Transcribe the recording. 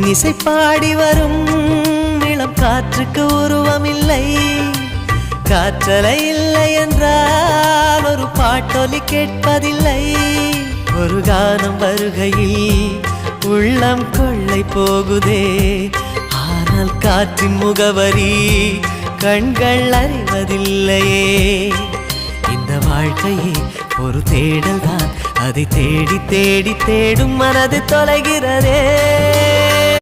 இன்னிசை பாடி வரும் இளம் காற்றுக்கு உருவமில்லை. காற்றலை இல்லை என்றால் ஒரு பாட்டொலி கேட்பதில்லை. ஒரு கானம் வருகையில் உள்ளம் கொள்ளை போகுதே, ஆனால் காற்றின் முகவரி கண்கள் அறிவதில்லையே. இந்த வாழ்க்கையே ஒரு தேடல் தான், அதை தேடி தேடி தேடும் மனது தொலைகிறதே.